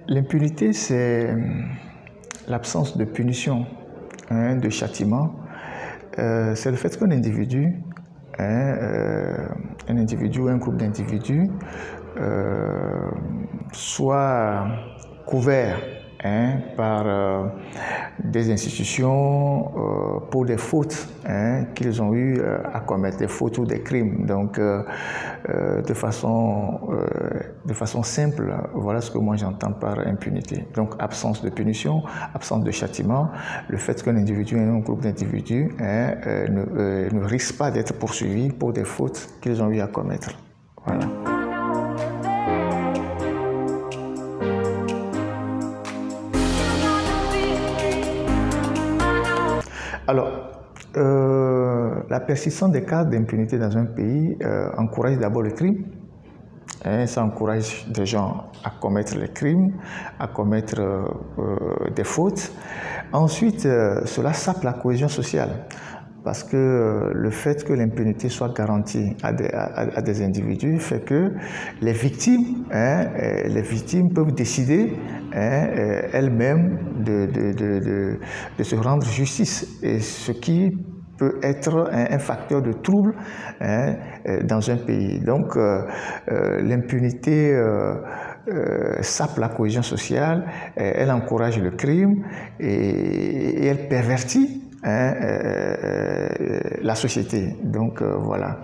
L'impunité, c'est l'absence de punition, de châtiment. C'est le fait qu'un individu, ou un groupe d'individus soit couvert par des institutions pour des fautes qu'ils ont eu à commettre, des fautes ou des crimes. Donc, de façon simple, voilà ce que moi j'entends par impunité. Donc, absence de punition, absence de châtiment, le fait qu'un individu et un groupe d'individus ne risquent pas d'être poursuivis pour des fautes qu'ils ont eu à commettre. Voilà. Alors, la persistance des cas d'impunité dans un pays encourage d'abord le crime. Ça encourage des gens à commettre les crimes, à commettre des fautes. Ensuite, cela sape la cohésion sociale. Parce que le fait que l'impunité soit garantie à des individus fait que les victimes peuvent décider elles-mêmes de se rendre justice, et ce qui peut être un facteur de trouble dans un pays. Donc l'impunité sape la cohésion sociale, elle encourage le crime et elle pervertit la société. Donc voilà.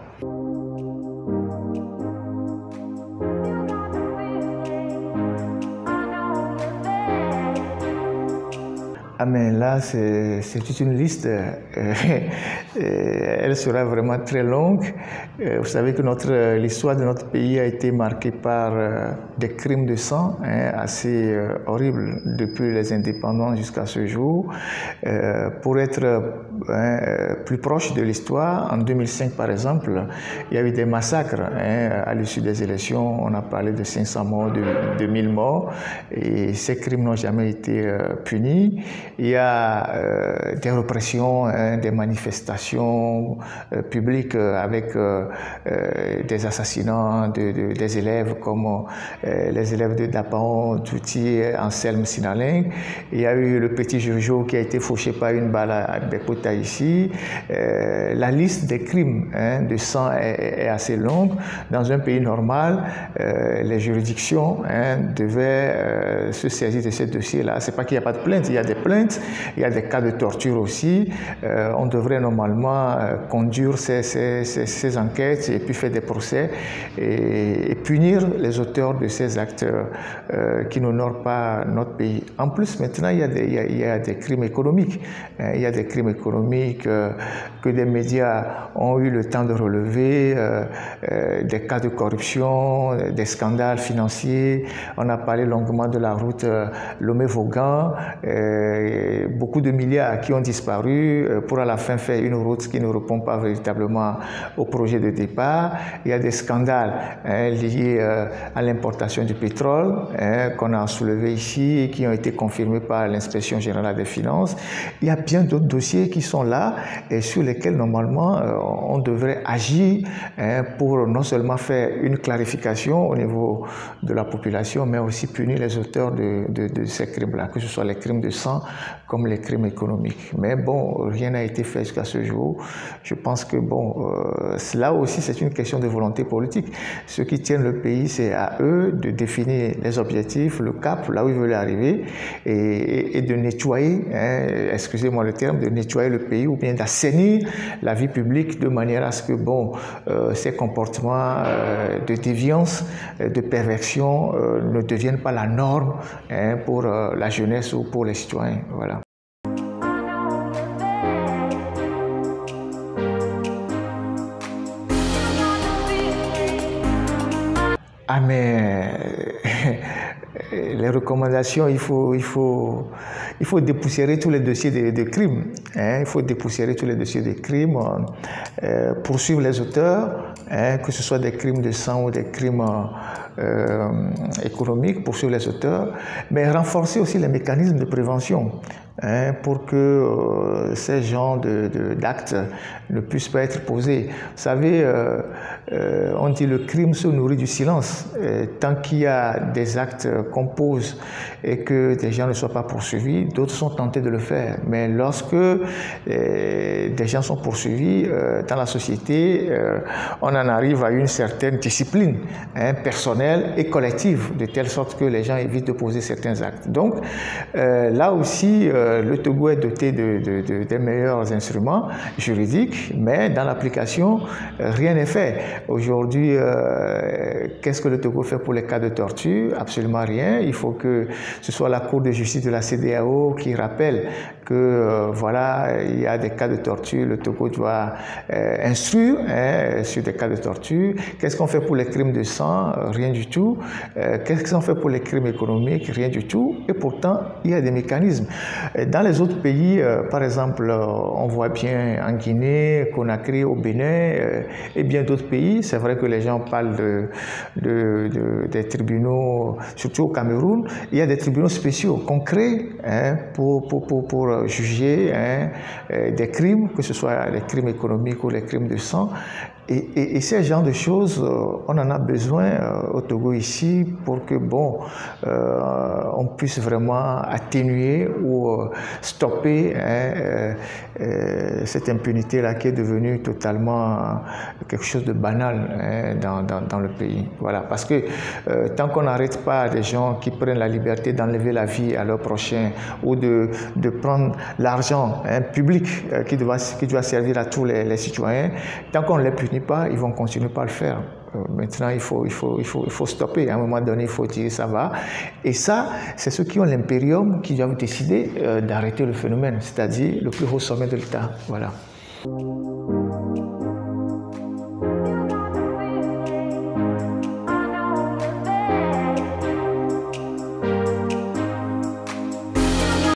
Ah mais là, c'est toute une liste. Elle sera vraiment très longue. Vous savez que l'histoire de notre pays a été marquée par des crimes de sang assez horribles depuis les indépendances jusqu'à ce jour. Pour être plus proche de l'histoire, en 2005 par exemple, il y a eu des massacres à l'issue des élections. On a parlé de 500 morts, de 1000 morts, et ces crimes n'ont jamais été punis. Il y a des répressions, des manifestations publiques avec des assassinats des élèves comme les élèves de Dapan, Touti, Anselme Sinalin. Il y a eu le petit Jojo qui a été fauché par une balle à Bekota ici. La liste des crimes de sang est assez longue. Dans un pays normal, les juridictions devaient se saisir de ces dossiers-là. C'est pas qu'il n'y a pas de plainte, il y a des plaintes. Il y a des cas de torture aussi. On devrait normalement conduire ces enquêtes et puis faire des procès et punir les auteurs de ces actes qui n'honorent pas notre pays. En plus, maintenant, il y a des crimes économiques. Il y a des crimes économiques que des médias ont eu le temps de relever, des cas de corruption, des scandales financiers. On a parlé longuement de la route Lomé-Vaughan. Beaucoup de milliards qui ont disparu pour à la fin faire une route qui ne répond pas véritablement au projet de départ. Il y a des scandales liés à l'importation du pétrole qu'on a soulevé ici et qui ont été confirmés par l'inspection générale des finances. Il y a bien d'autres dossiers qui sont là et sur lesquels normalement on devrait agir pour non seulement faire une clarification au niveau de la population, mais aussi punir les auteurs de ces crimes-là, que ce soit les crimes de sang comme les crimes économiques. Mais bon, rien n'a été fait jusqu'à ce jour. Je pense que bon, là aussi c'est une question de volonté politique. Ceux qui tiennent le pays, c'est à eux de définir les objectifs, le cap, là où ils veulent arriver, et de nettoyer, excusez-moi le terme, de nettoyer le pays ou bien d'assainir la vie publique de manière à ce que bon, ces comportements de déviance, de perversion ne deviennent pas la norme pour la jeunesse ou pour les citoyens. Voilà. Ah mais les recommandations, il faut dépoussiérer tous les dossiers de crimes. Il faut dépoussiérer tous les dossiers de crimes, poursuivre les auteurs, que ce soit des crimes de sang ou des crimes économiques, poursuivre les auteurs, mais renforcer aussi les mécanismes de prévention pour que ces genres d'actes ne puissent pas être posés. Vous savez, on dit le crime se nourrit du silence. Tant qu'il y a des actes qu'on pose et que des gens ne soient pas poursuivis, d'autres sont tentés de le faire. Mais lorsque des gens sont poursuivis dans la société, on en arrive à une certaine discipline personnelle et collective, de telle sorte que les gens évitent de poser certains actes. Donc, là aussi, le Togo est doté des meilleurs instruments juridiques, mais dans l'application, rien n'est fait. Aujourd'hui, qu'est-ce que le Togo fait pour les cas de torture? Absolument rien. Il faut que ce soit la Cour de justice de la CEDEAO qui rappelle que voilà, il y a des cas de torture, le Togo doit instruire sur des cas de torture. Qu'est-ce qu'on fait pour les crimes de sang? Rien du tout. Qu'est-ce qu'on fait pour les crimes économiques? Rien du tout. Et pourtant, il y a des mécanismes. Dans les autres pays, par exemple, on voit bien en Guinée, Conakry, au Bénin et bien d'autres pays, c'est vrai que les gens parlent des tribunaux, surtout au Cameroun, il y a des tribunaux spéciaux concrets pour juger des crimes, que ce soit les crimes économiques ou les crimes de sang. Et ces genres de choses, on en a besoin au Togo ici pour que, bon, on puisse vraiment atténuer ou stopper cette impunité-là qui est devenue totalement quelque chose de banal dans le pays. Voilà, parce que tant qu'on n'arrête pas des gens qui prennent la liberté d'enlever la vie à leur prochain ou de prendre l'argent public qui doit servir à tous les citoyens, tant qu'on ne les punit pas, ils vont continuer par le faire. Maintenant, il faut stopper. À un moment donné, il faut dire ça va. Et ça, c'est ceux qui ont l'impérium qui doivent décider d'arrêter le phénomène, c'est-à-dire le plus haut sommet de l'État. Voilà.